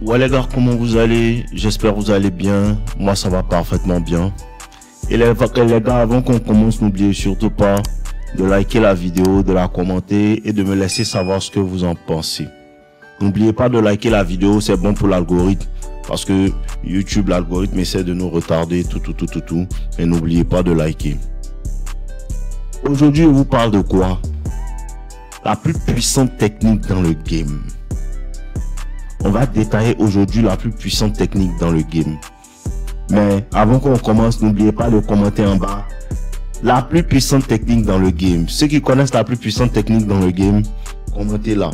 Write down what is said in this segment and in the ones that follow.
Ouais les gars, comment vous allez? J'espère que vous allez bien. Moi ça va parfaitement bien. Et les gars, avant qu'on commence, n'oubliez surtout pas de liker la vidéo, de la commenter et de me laisser savoir ce que vous en pensez. N'oubliez pas de liker la vidéo, c'est bon pour l'algorithme. Parce que YouTube, l'algorithme essaie de nous retarder, tout. Mais n'oubliez pas de liker. Aujourd'hui, je vous parle de quoi? La plus puissante technique dans le game. On va détailler aujourd'hui la plus puissante technique dans le game. Mais avant qu'on commence, n'oubliez pas de commenter en bas. La plus puissante technique dans le game. Ceux qui connaissent la plus puissante technique dans le game, commentez là.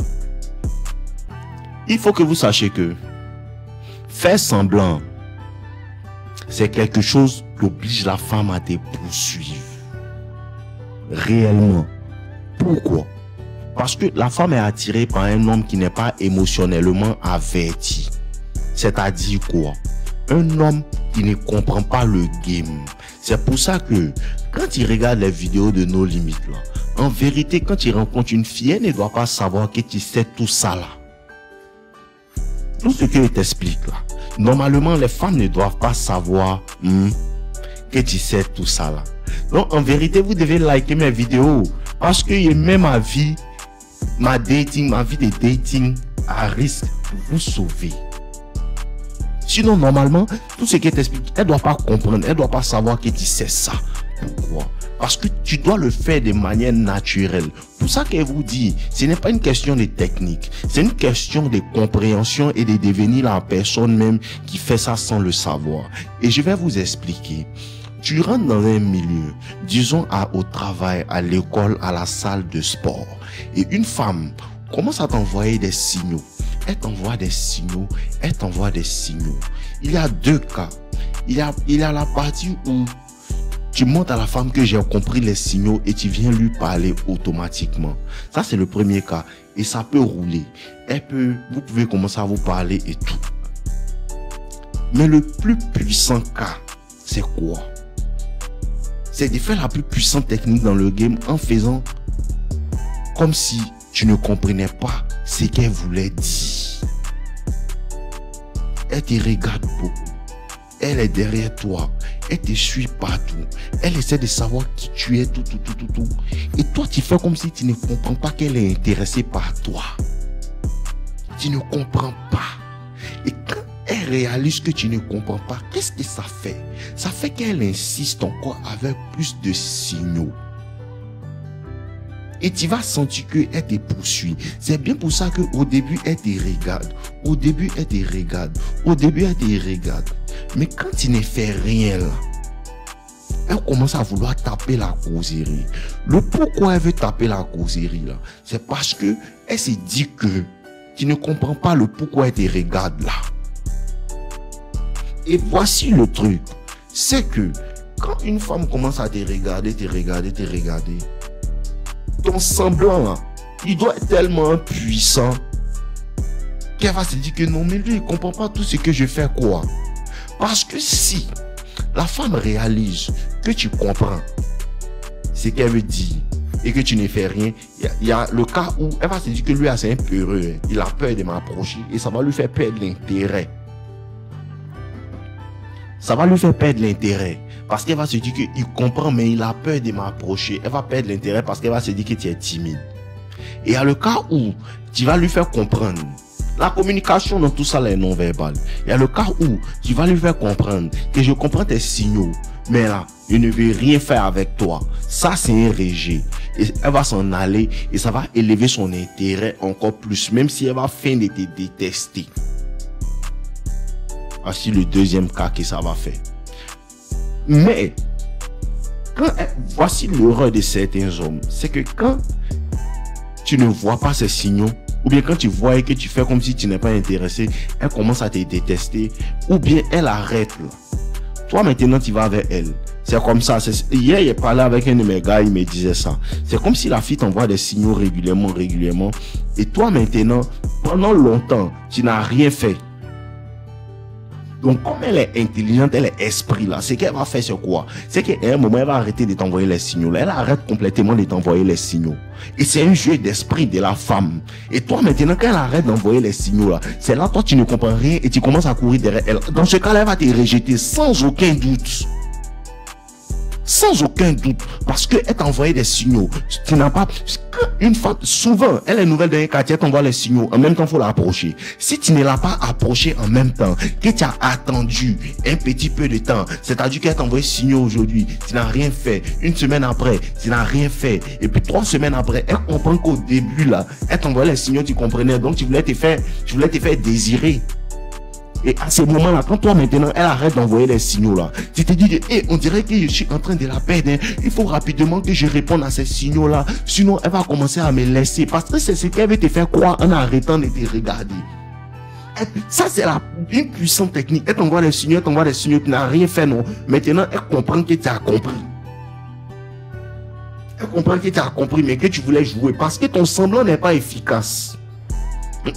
Il faut que vous sachiez que faire semblant, c'est quelque chose qui oblige la femme à te poursuivre. Réellement. Pourquoi? Parce que la femme est attirée par un homme qui n'est pas émotionnellement averti. C'est-à-dire quoi? Un homme qui ne comprend pas le game. C'est pour ça que quand il regarde les vidéos de nos limites là, en vérité, quand il rencontre une fille, elle ne doit pas savoir que tu sais tout ça là. Tout ce que je t'explique là. Normalement, les femmes ne doivent pas savoir que tu sais tout ça là. Donc, en vérité, vous devez liker mes vidéos. Parce que même ma vie de dating à risque pour vous sauver. Sinon, normalement, tout ce qu'elle t'explique, elle ne doit pas comprendre, elle ne doit pas savoir que tu sais ça. Pourquoi? Parce que tu dois le faire de manière naturelle. Pour ça qu'elle vous dit, ce n'est pas une question de technique, c'est une question de compréhension et de devenir la personne même qui fait ça sans le savoir. Et je vais vous expliquer. Tu rentres dans un milieu, disons au travail, à l'école, à la salle de sport. Et une femme commence à t'envoyer des signaux. Elle t'envoie des signaux, elle t'envoie des signaux. Il y a deux cas. Il y a la partie où tu montres à la femme que j'ai compris les signaux et tu viens lui parler automatiquement. Ça, c'est le premier cas. Et ça peut rouler. Vous pouvez commencer à vous parler et tout. Mais le plus puissant cas, c'est quoi? C'est de faire la plus puissante technique dans le game en faisant comme si tu ne comprenais pas ce qu'elle voulait dire. Elle te regarde beaucoup. Elle est derrière toi. Elle te suit partout. Elle essaie de savoir qui tu es, tout. Et toi, tu fais comme si tu ne comprends pas qu'elle est intéressée par toi. Tu ne comprends pas. Et quand elle réalise que tu ne comprends pas, qu'est-ce que ça fait? Ça fait qu'elle insiste encore avec plus de signaux. Et tu vas sentir qu'elle te poursuit. C'est bien pour ça qu'au début, elle te regarde. Mais quand tu ne fais rien là, elle commence à vouloir taper la causerie. Le pourquoi elle veut taper la causerie là, c'est parce que elle se dit que tu ne comprends pas le pourquoi elle te regarde là. Et voici le truc, c'est que quand une femme commence à te regarder, ton semblant là, il doit être tellement puissant qu'elle va se dire que non, mais lui il comprend pas tout ce que je fais quoi. Parce que si la femme réalise que tu comprends ce qu'elle veut dire et que tu ne fais rien, il y a le cas où elle va se dire que lui c'est un peureux, il a peur de m'approcher et ça va lui faire perdre l'intérêt. Ça va lui faire perdre l'intérêt. Parce qu'elle va se dire qu'il comprend, mais il a peur de m'approcher. Elle va perdre l'intérêt parce qu'elle va se dire que tu es timide. Et à le cas où tu vas lui faire comprendre, la communication dans tout ça là est non verbale. Il y a le cas où tu vas lui faire comprendre que je comprends tes signaux, mais là, je ne veux rien faire avec toi. Ça, c'est un rejet. Et elle va s'en aller et ça va élever son intérêt encore plus, même si elle va finir de te détester. Voici le deuxième cas que ça va faire. Mais, voici l'erreur de certains hommes. C'est que quand tu ne vois pas ces signaux, ou bien quand tu vois que tu fais comme si tu n'es pas intéressé, elle commence à te détester, ou bien elle arrête là. Toi maintenant tu vas vers elle. C'est comme ça. Hier j'ai parlé avec un de mes gars, il me disait ça. C'est comme si la fille t'envoie des signaux régulièrement. Et toi maintenant, pendant longtemps, tu n'as rien fait. Donc, comme elle est intelligente, elle est esprit là, ce qu'elle va faire, c'est quoi? C'est qu'à un moment, elle va arrêter de t'envoyer les signaux là. Elle arrête complètement de t'envoyer les signaux. Et c'est un jeu d'esprit de la femme. Et toi, maintenant, quand elle arrête d'envoyer les signaux là, c'est là, toi, tu ne comprends rien et tu commences à courir derrière elle. Dans ce cas-là, elle va te rejeter sans aucun doute. Sans aucun doute, parce qu'elle t'a envoyé des signaux. Tu n'as pas, une femme, souvent, elle est nouvelle dans un quartier, elle t'envoie les signaux, en même temps, il faut l'approcher. Si tu ne l'as pas approché en même temps, que tu as attendu un petit peu de temps, c'est-à-dire qu'elle t'a envoyé des signaux aujourd'hui, tu n'as rien fait. Une semaine après, tu n'as rien fait. Et puis 3 semaines après, elle comprend qu'au début, là, elle t'envoyait les signaux, tu comprenais. Donc, tu voulais te faire désirer. Et à ce moment-là, quand toi maintenant, elle arrête d'envoyer les signaux là, tu te dis, on dirait que je suis en train de la perdre, hein. Il faut rapidement que je réponde à ces signaux là, sinon elle va commencer à me laisser, parce que c'est ce qu'elle veut te faire croire en arrêtant de te regarder. Ça c'est une puissante technique. Elle t'envoie des signaux, tu n'as rien fait, non. Maintenant, elle comprend que tu as compris. Elle comprend que tu as compris, mais que tu voulais jouer, parce que ton semblant n'est pas efficace.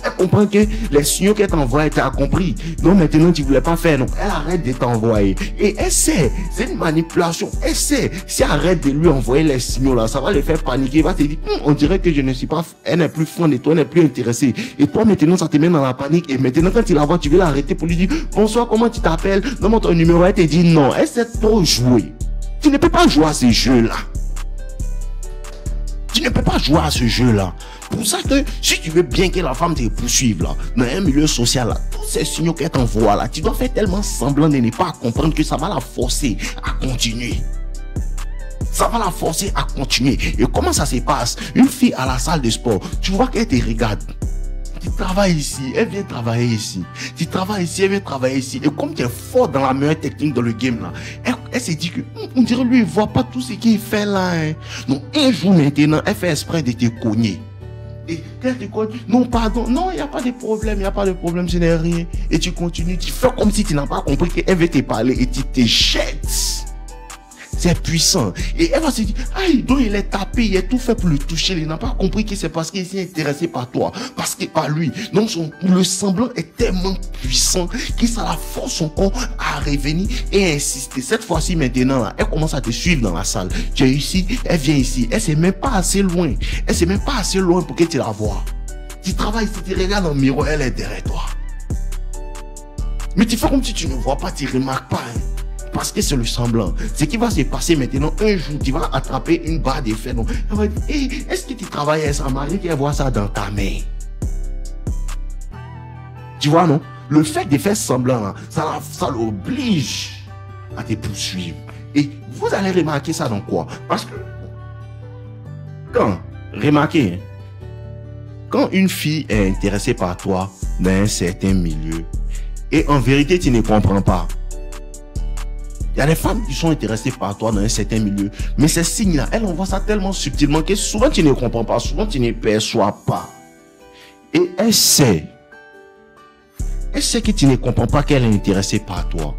Elle comprend que les signaux qu'elle t'envoie, tu as compris. Donc maintenant, tu ne voulais pas faire. Donc elle arrête de t'envoyer. Et elle sait, c'est une manipulation. Elle sait, si elle arrête de lui envoyer les signaux là, ça va le faire paniquer. Il va te dire, on dirait que je ne suis pas, elle n'est plus fan de toi, elle n'est plus intéressée. Et toi maintenant, ça te met dans la panique. Et maintenant, quand tu la vois, tu veux l'arrêter pour lui dire, bonsoir, comment tu t'appelles? Donne-moi ton numéro. Elle te dit non. Elle sait trop jouer. Tu ne peux pas jouer à ce jeu-là. Tu ne peux pas jouer à ce jeu-là. Pour ça que si tu veux bien que la femme te poursuive là, dans un milieu social là, tous ces signaux qu'elle t'envoie là, tu dois faire tellement semblant de ne pas comprendre que ça va la forcer à continuer. Ça va la forcer à continuer. Et comment ça se passe? Une fille à la salle de sport, tu vois qu'elle te regarde. Tu travailles ici, elle vient travailler ici. Tu travailles ici, elle vient travailler ici. Et comme tu es fort dans la meilleure technique dans le game là, elle se dit que on dirait lui, il voit pas tout ce qu'il fait là. Hein. Donc un jour maintenant, elle fait exprès de te cogner. Et quand tu connais, non, pardon, non, il n'y a pas de problème, ce n'est rien. Et tu continues, tu fais comme si tu n'as pas compris qu'elle veut te parler et tu te jettes. C'est puissant. Et elle va se dire, aïe, donc il est tapé, il a tout fait pour le toucher. Il n'a pas compris que c'est parce qu'il s'est intéressé par toi, parce que par lui. Donc le semblant est tellement puissant que ça la force son corps à revenir et insister. Cette fois-ci maintenant, là, elle commence à te suivre dans la salle. Tu es ici, elle vient ici. Elle ne s'est même pas assez loin. Elle ne s'est même pas assez loin pour que tu la vois. Tu travailles ici, tu regardes dans le miroir, elle est derrière toi. Mais tu fais comme si tu ne vois pas, tu ne remarques pas. Hein. Parce que c'est le semblant. Ce qui va se passer maintenant, un jour, tu vas attraper une barre d'effet. Elle va dire, hey, est-ce que tu travailles à ça? Marie qui voit ça dans ta main. Tu vois, non? Le fait de faire semblant, là, ça l'oblige à te poursuivre. Et vous allez remarquer ça dans quoi? Parce que, remarquez, quand une fille est intéressée par toi dans un certain milieu, et en vérité, tu ne comprends pas, il y a des femmes qui sont intéressées par toi dans un certain milieu. Mais ces signes-là, elles envoient ça tellement subtilement que souvent tu ne comprends pas, souvent tu ne perçois pas. Et elle sait que tu ne comprends pas qu'elle est intéressée par toi.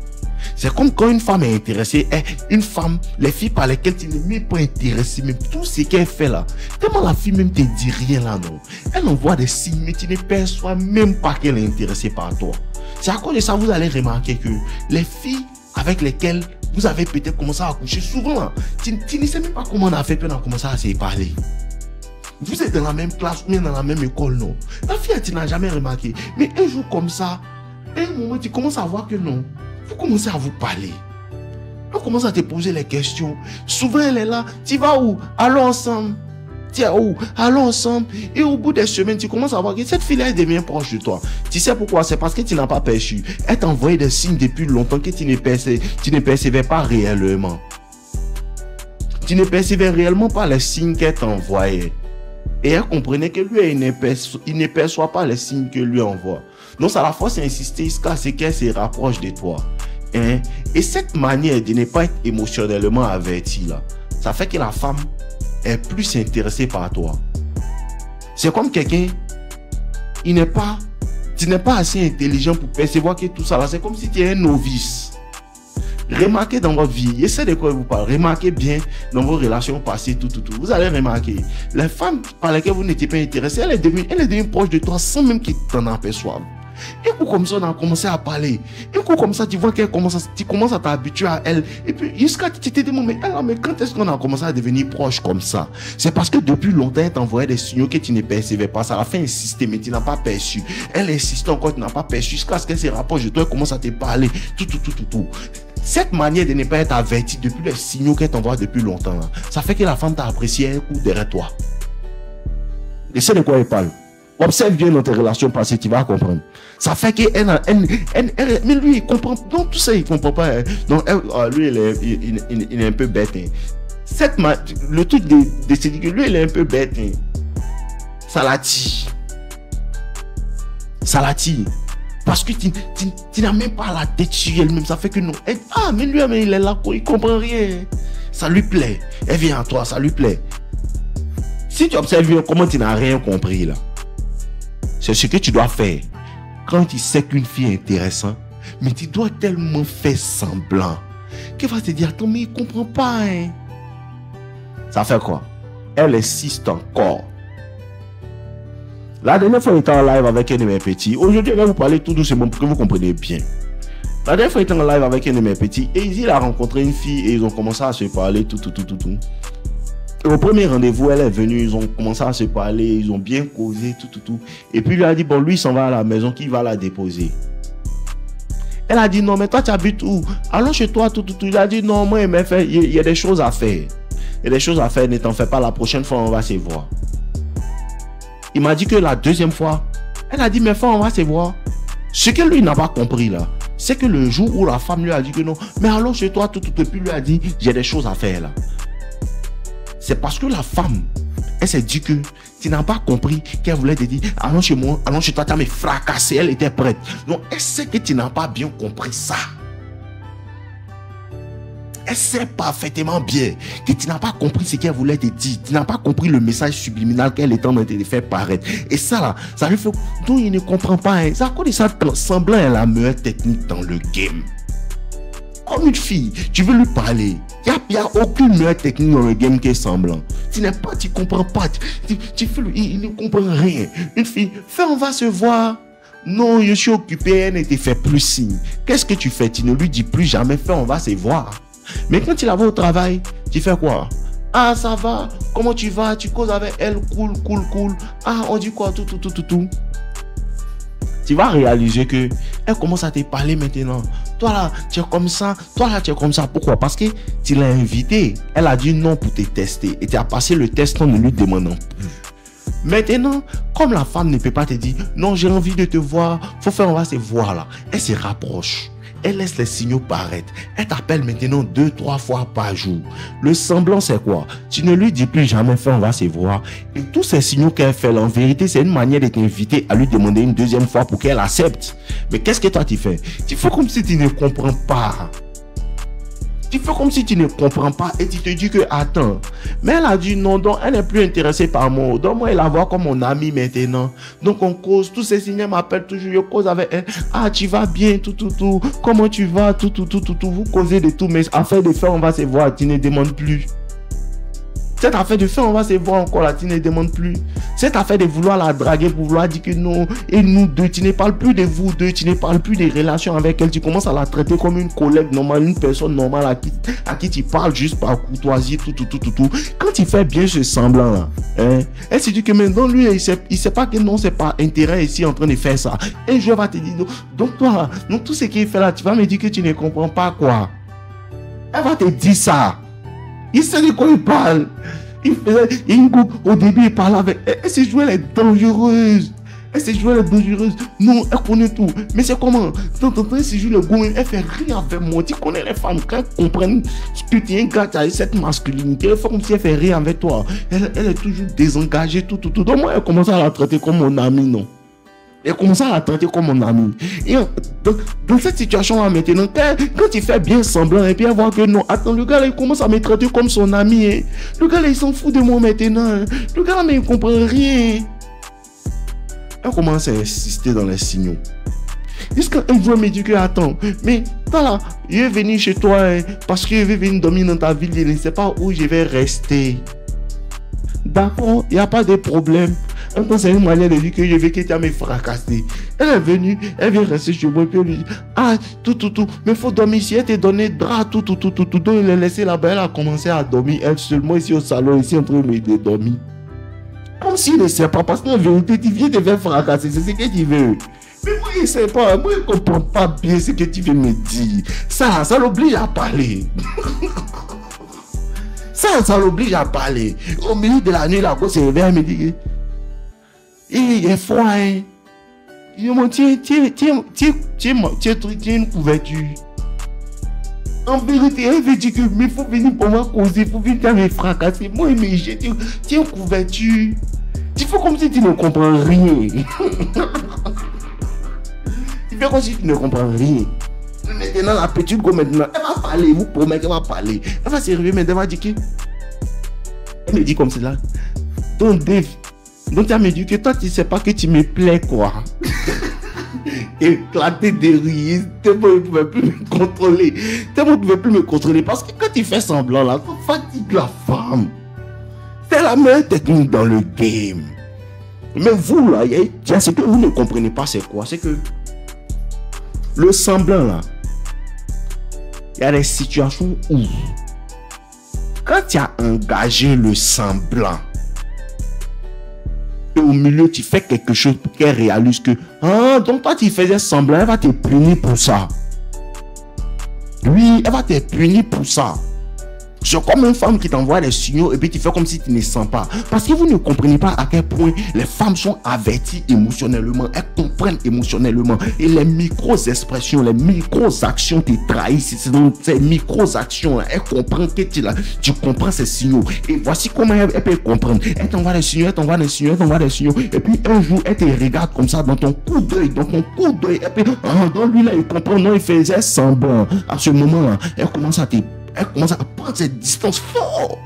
C'est comme quand une femme est intéressée, une femme, les filles par lesquelles tu n'es même pas intéressé, même tout ce qu'elle fait là, tellement la fille même te dit rien là, non. Elle envoie des signes, mais tu ne perçois même pas qu'elle est intéressée par toi. C'est à cause de ça, vous allez remarquer que les filles avec lesquelles vous avez peut-être commencé à coucher souvent, tu ne sais même pas comment on a fait, puis on a commencé à se parler. Vous êtes dans la même classe ou bien dans la même école, non? La fille, tu n'as jamais remarqué. Mais un jour comme ça, à un moment, tu commences à voir que non. Vous commencez à vous parler. On commence à te poser les questions. Souvent, elle est là. Tu vas où? Allons ensemble. Tiens, où? Allons ensemble. Et au bout des semaines, tu commences à voir que cette fille-là, elle devient proche de toi. Tu sais pourquoi? C'est parce que tu n'as pas perçu. Elle t'a envoyé des signes depuis longtemps que tu ne percevais pas réellement. Tu ne percevais réellement pas les signes qu'elle t'envoyait. Et elle comprenait que lui, il ne perçoit pas les signes que lui envoie. Donc, ça la force à insister jusqu'à ce qu'elle se rapproche de toi. Hein? Et cette manière de ne pas être émotionnellement avertie, là, ça fait que la femme est plus intéressée par toi. C'est comme quelqu'un, tu n'es pas assez intelligent pour percevoir que tout ça là, c'est comme si tu es un novice. Remarquez dans votre vie, essayez de quoi vous parlez, remarquez bien dans vos relations passées, tout. Vous allez remarquer, les femmes par lesquelles vous n'étiez pas intéressé, elle est devenue proche de toi sans même qu'ils t'en aperçoivent. Un coup comme ça, on a commencé à parler. Un coup comme ça, tu vois qu'elle commence tu commences à t'habituer à elle. Et puis, jusqu'à tu te dis, mais quand est-ce qu'on a commencé à devenir proche comme ça? C'est parce que depuis longtemps, elle t'envoyait des signaux que tu ne percevais pas. Ça a fait insister, mais tu n'as pas perçu. Elle insiste encore, tu n'as pas perçu. Jusqu'à ce qu'elle se rapproche de toi, elle commence à te parler. Tout. Cette manière de ne pas être averti depuis les signaux qu'elle t'envoie depuis longtemps, là, ça fait que la femme t'a apprécié un coup derrière toi. Et c'est de quoi elle parle. Observe bien dans tes relations passées, tu vas comprendre. Ça fait que mais lui, il comprend. Donc, tout ça, il comprend pas. Hein. Donc, lui, il est un peu bête. Hein. Le truc de se dire que lui, il est un peu bête. Hein. Ça la tire. Ça la tire. Parce que tu n'as même pas la tête sur elle-même. Ça fait que non. Mais lui, mais il est là, il comprend rien. Ça lui plaît. Elle vient à toi, ça lui plaît. Si tu observes bien comment tu n'as rien compris là. C'est ce que tu dois faire. Quand tu sais qu'une fille est intéressante, mais tu dois tellement faire semblant qu'elle va te dire, attends, mais il ne comprend pas. Hein. Ça fait quoi? Elle insiste encore. La dernière fois, il était en live avec un de mes petits. Aujourd'hui, je vais vous parler tout doucement pour que vous compreniez bien. La dernière fois, il était en live avec un de mes petits et il a rencontré une fille et ils ont commencé à se parler tout. Et au premier rendez-vous, elle est venue, ils ont commencé à se parler, ils ont bien causé, tout. Et puis, il lui a dit, bon, lui, il s'en va à la maison, qui va la déposer. Elle a dit, non, mais toi, tu habites où? Allons chez toi, tout. Il a dit, non, moi, il y a des choses à faire. Il y a des choses à faire, ne t'en fais pas, la prochaine fois, on va se voir. Il m'a dit que la deuxième fois, elle a dit, mais on va se voir. Ce que lui n'a pas compris, là, c'est que le jour où la femme lui a dit que non, mais allons chez toi, tout. Et puis, lui a dit, j'ai des choses à faire, là. C'est parce que la femme, elle s'est dit que tu n'as pas compris qu'elle voulait te dire, allons chez moi, allons chez toi, tu as me fracassé, elle était prête. Donc, elle sait que tu n'as pas bien compris ça. Elle sait parfaitement bien que tu n'as pas compris ce qu'elle voulait te dire. Tu n'as pas compris le message subliminal qu'elle est en train de te faire paraître. Et ça, là, ça lui fait... Donc, il ne comprend pas. Hein. Ça, à cause de ça, semblant est la meilleure technique dans le game. Comme une fille, tu veux lui parler. Il n'y a aucune meilleure technique dans le game qui est semblant. Tu n'es pas, tu ne comprends pas. Il ne comprend rien. Une fille, on va se voir. Non, je suis occupé, elle ne te fait plus signe. Qu'est-ce que tu fais? Tu ne lui dis plus jamais, on va se voir. Mais quand tu la vois au travail, tu fais quoi? Ah, ça va? Comment tu vas? Tu causes avec elle? Cool. Ah, on dit quoi? Tout. Tu vas réaliser que elle commence à te parler maintenant. Toi là, tu es comme ça. Toi là, tu es comme ça. Pourquoi? Parce que tu l'as invitée. Elle a dit non pour te tester. Et tu as passé le test en ne lui demandant plus. Maintenant, comme la femme ne peut pas te dire non, j'ai envie de te voir, on va se voir là. Elle se rapproche. Elle laisse les signaux paraître. Elle t'appelle maintenant 2-3 fois par jour. Le semblant, c'est quoi? Tu ne lui dis plus jamais, on va se voir. Et tous ces signaux qu'elle fait, là, en vérité, c'est une manière de t'inviter à lui demander une deuxième fois pour qu'elle accepte. Mais qu'est-ce que toi tu fais? Tu fais comme si tu ne comprends pas. Tu fais comme si tu ne comprends pas et tu te dis que attends. Mais elle a dit non, donc elle n'est plus intéressée par moi. Donc moi, elle la voit comme mon amie maintenant. Donc on cause, tous ces signes m'appellent toujours, je cause avec elle. Ah, tu vas bien, tout. Comment tu vas, tout. Vous causez de tout, mais affaire de faire, on va se voir, tu ne demandes plus. Cette affaire de faire, on va se voir encore là, tu ne demandes plus. Cette affaire de vouloir la draguer pour vouloir dire que non, et nous deux, tu ne parles plus de vous deux, tu ne parles plus des relations avec elle, tu commences à la traiter comme une collègue normale, une personne normale à qui tu parles juste par courtoisie, tout. Quand tu fais bien ce semblant là, hein, elle se dit que maintenant lui, il sait pas que non, c'est pas intérêt ici en train de faire ça. Et je vais te dire, donc toi, donc tout ce qu'il fait là, tu vas me dire que tu ne comprends pas quoi. Elle va te dire ça. Il sait de quoi il parle. Au début, il parlait avec elle. Elle s'est jouée, elle est dangereuse. Non, elle connaît tout. Mais c'est comment? Tant elle s'est jouée le goût, elle fait rien avec moi. Tu connais les femmes, quand elles comprennent que tu es un gars qui a cette masculinité, elle fait comme si elle fait rien avec toi. Elle est toujours désengagée, tout. Donc moi, elle commence à la traiter comme mon amie, non? Elle commence à la traiter comme mon ami. Et dans cette situation-là, maintenant, quand il fait bien semblant, et puis elle voit que non, attends, le gars là, il commence à me traiter comme son ami. Hein. Le gars là, il s'en fout de moi maintenant. Hein. Le gars là, mais il comprend rien. Elle commence à insister dans les signaux. Jusqu'à un jour, elle me dit que attends, mais voilà, je vais venir chez toi hein, parce que je vais venir dormir dans ta ville. Je ne sais pas où je vais rester. D'accord, il n'y a pas de problème. Attends, c'est une manière de dire que je veux que tu as me fracassé. Elle est venue, elle vient rester chez moi, et puis elle lui dit, ah, tout, mais il faut dormir ici, elle t'a donné drap, tout. Donc il l'a laissé là-bas, elle a commencé à dormir, elle seulement ici au salon, ici en train de dormir. Comme s'il ne sait pas, parce qu'en vérité, tu viens de faire fracasser, c'est ce que tu veux. Mais moi, il ne sait pas, moi, il ne comprend pas bien ce que tu veux me dire. Ça l'oblige à parler. Ça l'oblige à parler. Au milieu de la nuit, la gosse se réveille, elle me dit, il est froid, hein. Il me dit, tiens une couverture. En vérité, elle veut dire que, mais il faut venir pour moi causer, il faut venir me fracasser. Moi, il me jette, tiens une couverture. Tu fais comme si tu ne comprends rien. Tu fais comme si tu ne comprends rien. Maintenant, la petite go maintenant, elle va parler, vous promettez qu'elle va parler. Elle va se réveiller, mais elle va dire que. Elle me dit comme cela. Donc, Dave, donc tu as me dit que toi, tu ne sais pas que tu me plais, quoi. Éclater de rire, tellement il ne pouvait plus me contrôler. Tellement il ne pouvait plus me contrôler. Parce que quand tu fais semblant, là, tu fatigues la femme. C'est la meilleure technique dans le game. Mais vous, là, ce que vous ne comprenez pas, c'est quoi? C'est que le semblant, là, il y a des situations où, quand tu as engagé le semblant, et au milieu, tu fais quelque chose pour qu'elle réalise que, ah, donc toi, tu faisais semblant, elle va te punir pour ça. Oui, elle va te punir pour ça. C'est comme une femme qui t'envoie des signaux et puis tu fais comme si tu ne sens pas. Parce que vous ne comprenez pas à quel point les femmes sont averties émotionnellement. Elles comprennent émotionnellement. Et les micro-expressions, les micro-actions te trahissent. C'est dans ces micro-actions, elles comprennent que tu comprends ces signaux. Et voici comment elle peut comprendre. Elle t'envoie des signaux, elle t'envoie des signaux, elle t'envoie des signaux. Et puis un jour, elle te regarde comme ça dans ton coup d'œil, Et puis, donc lui là, il comprend, non, il faisait semblant. À ce moment-là, elle commence à prendre cette distance fort.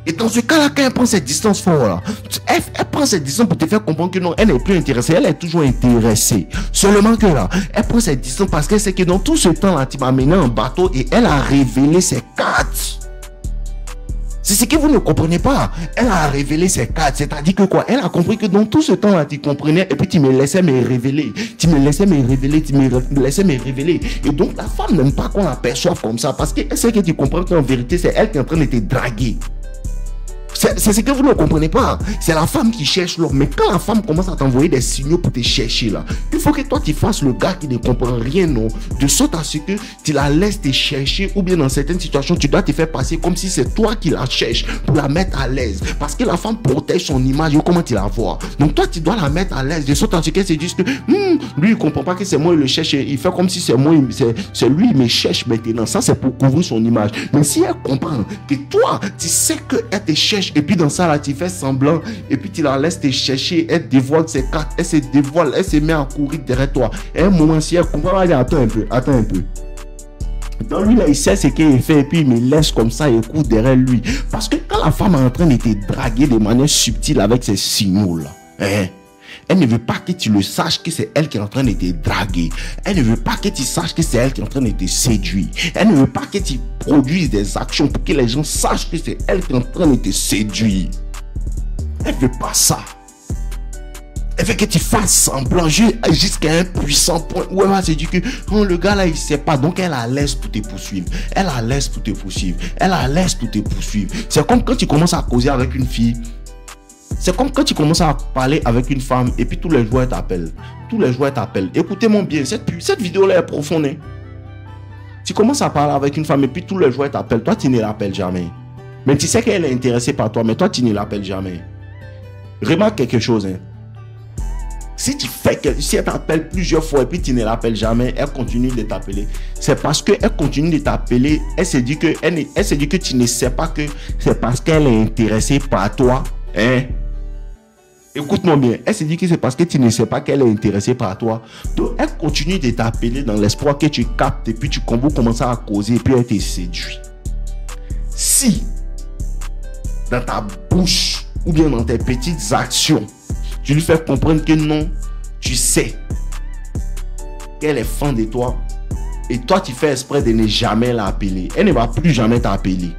Et dans ce cas-là, quand elle prend cette distance fort, là, elle prend cette distance pour te faire comprendre que non, elle n'est plus intéressée, elle est toujours intéressée. Seulement que là, elle prend cette distance parce qu'elle sait que dans tout ce temps-là, tu m'as amené en bateau et elle a révélé ses cartes. C'est ce que vous ne comprenez pas. Elle a révélé ses cartes. C'est-à-dire que quoi? Elle a compris que dans tout ce temps-là, tu comprenais et puis tu me laissais me révéler. Tu me laissais me révéler. Et donc, la femme n'aime pas qu'on la perçoive comme ça parce qu'elle sait que tu comprends qu'en vérité, c'est elle qui est en train de te draguer. C'est ce que vous ne comprenez pas. C'est la femme qui cherche l'homme. Mais quand la femme commence à t'envoyer des signaux pour te chercher là, il faut que toi tu fasses le gars qui ne comprend rien, non. De sorte à ce que tu la laisses te chercher ou bien dans certaines situations, tu dois te faire passer comme si c'est toi qui la cherches pour la mettre à l'aise. Parce que la femme protège son image, comment tu la vois. Donc toi tu dois la mettre à l'aise. De sorte à ce qu'elle se dise que lui il comprend pas que c'est moi il le cherche. Il fait comme si c'est moi, c'est lui il me cherche maintenant. Ça c'est pour couvrir son image. Mais si elle comprend que toi tu sais qu'elle te cherche et puis dans ça là tu fais semblant et puis tu la laisses te chercher, elle dévoile ses cartes, elle se dévoile, elle se met à courir derrière toi. Et un moment si elle comprend, elle dit attends un peu. Donc lui là il sait ce qu'il fait et puis il me laisse comme ça et court derrière lui. Parce que quand la femme est en train de te draguer de manière subtile avec ces signaux là, elle ne veut pas que tu le saches que c'est elle qui est en train de te draguer. Elle ne veut pas que tu saches que c'est elle qui est en train de te séduire. Elle ne veut pas que tu produises des actions pour que les gens sachent que c'est elle qui est en train de te séduire. Elle ne veut pas ça. Elle veut que tu fasses semblant jusqu'à un puissant point où elle va se dire que le gars là il sait pas, donc elle la laisse pour te poursuivre. C'est comme quand tu commences à causer avec une fille. C'est comme quand tu commences à parler avec une femme et puis tous les jours elle t'appelle. Écoutez-moi bien, cette vidéo-là est profonde. Hein? Tu commences à parler avec une femme et puis tous les jours elle t'appelle. Toi, tu ne l'appelles jamais. Mais tu sais qu'elle est intéressée par toi, mais toi, tu ne l'appelles jamais. Remarque quelque chose. Hein? Si elle t'appelle plusieurs fois et puis tu ne l'appelles jamais, elle continue de t'appeler. C'est parce qu'elle continue de t'appeler. Elle se dit que tu ne sais pas que c'est parce qu'elle est intéressée par toi. Hein? Écoute-moi bien, elle se dit que c'est parce que tu ne sais pas qu'elle est intéressée par toi. Donc, elle continue de t'appeler dans l'espoir que tu captes et puis vous commencez à causer et puis elle te séduit. Si, dans ta bouche ou bien dans tes petites actions, tu lui fais comprendre que non, tu sais qu'elle est fan de toi et toi tu fais exprès de ne jamais l'appeler, elle ne va plus jamais t'appeler.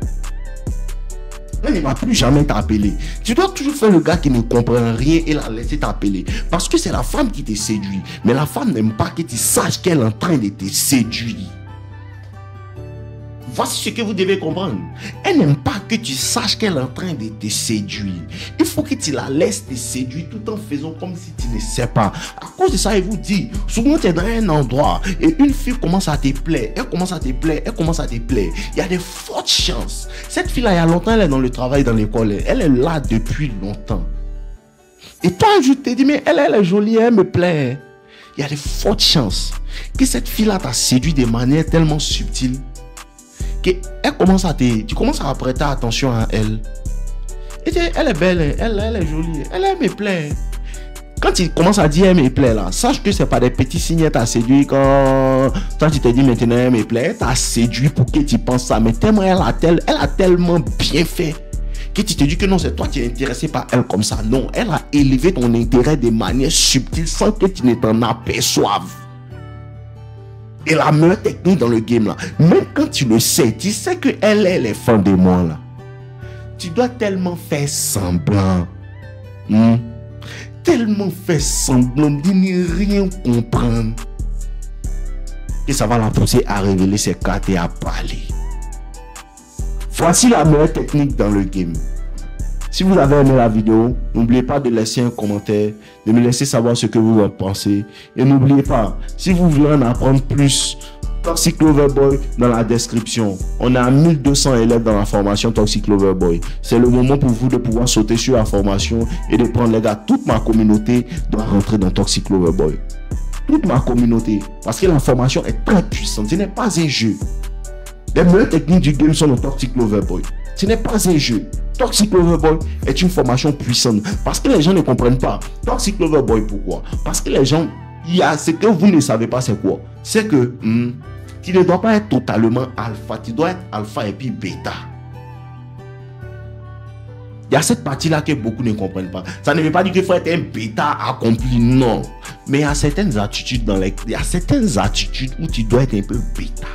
Elle ne va plus jamais t'appeler. Tu dois toujours faire le gars qui ne comprend rien et la laisser t'appeler. Parce que c'est la femme qui te séduit. Mais la femme n'aime pas que tu saches qu'elle est en train de te séduire. Voici ce que vous devez comprendre. Elle n'aime pas que tu saches qu'elle est en train de te séduire. Il faut que tu la laisses te séduire tout en faisant comme si tu ne sais pas. À cause de ça, elle vous dit, souvent tu es dans un endroit et une fille commence à te plaire. Elle commence à te plaire, elle commence à te plaire. Il y a de fortes chances. Cette fille-là, il y a longtemps, elle est dans le travail, dans l'école. Elle est là depuis longtemps. Et toi, je te dis, mais elle est jolie, elle me plaît. Il y a de fortes chances que cette fille-là t'a séduit de manière tellement subtile. Elle commence tu commences à prêter attention à elle. Et elle est belle, elle est jolie, elle me plaît. Quand tu commences à dire elle me plaît là, sache que c'est pas des petits signes qu'elle t'a séduit quand tu te dis maintenant elle me plaît, elle t'a séduit pour que tu penses ça. Mais tellement elle a tellement bien fait que tu te dis que non, c'est toi qui es intéressé par elle comme ça. Non, elle a élevé ton intérêt de manière subtile sans que tu ne t'en aperçoives. Et la meilleure technique dans le game là, même quand tu le sais, tu sais que elle est fondements là. Tu dois tellement faire semblant. Tellement faire semblant de ne rien comprendre. Et ça va la pousser à révéler ses cartes et à parler. Voici la meilleure technique dans le game. Si vous avez aimé la vidéo, n'oubliez pas de laisser un commentaire, de me laisser savoir ce que vous en pensez. Et n'oubliez pas, si vous voulez en apprendre plus, Toxic Lover Boy dans la description. On a 1200 élèves dans la formation Toxic Lover Boy. C'est le moment pour vous de pouvoir sauter sur la formation et de prendre les gars. Toute ma communauté doit rentrer dans Toxic Lover Boy. Toute ma communauté. Parce que la formation est très puissante. Ce n'est pas un jeu. Les meilleures techniques du game sont dans Toxic Lover Boy. Ce n'est pas un jeu. Toxic Lover Boy est une formation puissante. Parce que les gens ne comprennent pas. Toxic Lover Boy, pourquoi? Parce que les gens, il y a ce que vous ne savez pas, c'est quoi? C'est que tu ne dois pas être totalement alpha. Tu dois être alpha et puis bêta. Il y a cette partie-là que beaucoup ne comprennent pas. Ça ne veut pas dire qu'il faut être un bêta accompli, non. Mais il y a certaines attitudes où tu dois être un peu bêta.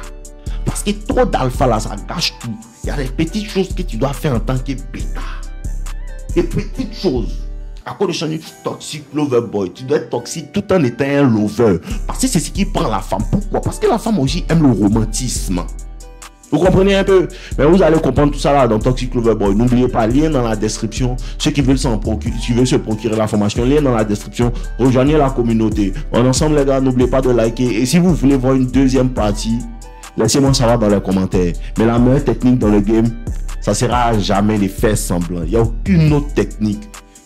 Parce que trop d'alpha là, ça gâche tout. Il y a des petites choses que tu dois faire en tant que bêta. Des petites choses. À cause de changer Toxic Lover Boy, tu dois être toxique tout en étant un lover. Parce que c'est ce qui prend la femme. Pourquoi? Parce que la femme aussi aime le romantisme. Vous comprenez un peu? Mais vous allez comprendre tout ça là dans Toxic Lover Boy. N'oubliez pas, lien dans la description. Ceux qui veulent se procurer la formation, lien dans la description. Rejoignez la communauté. En ensemble les gars, n'oubliez pas de liker. Et si vous voulez voir une deuxième partie, laissez-moi savoir dans les commentaires. Mais la meilleure technique dans le game, ça sera jamais de faire semblant. Il n'y a aucune autre technique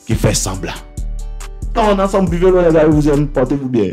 qui fait semblant. Quand on est ensemble, buvez-le les gars, je vous aime, portez-vous bien.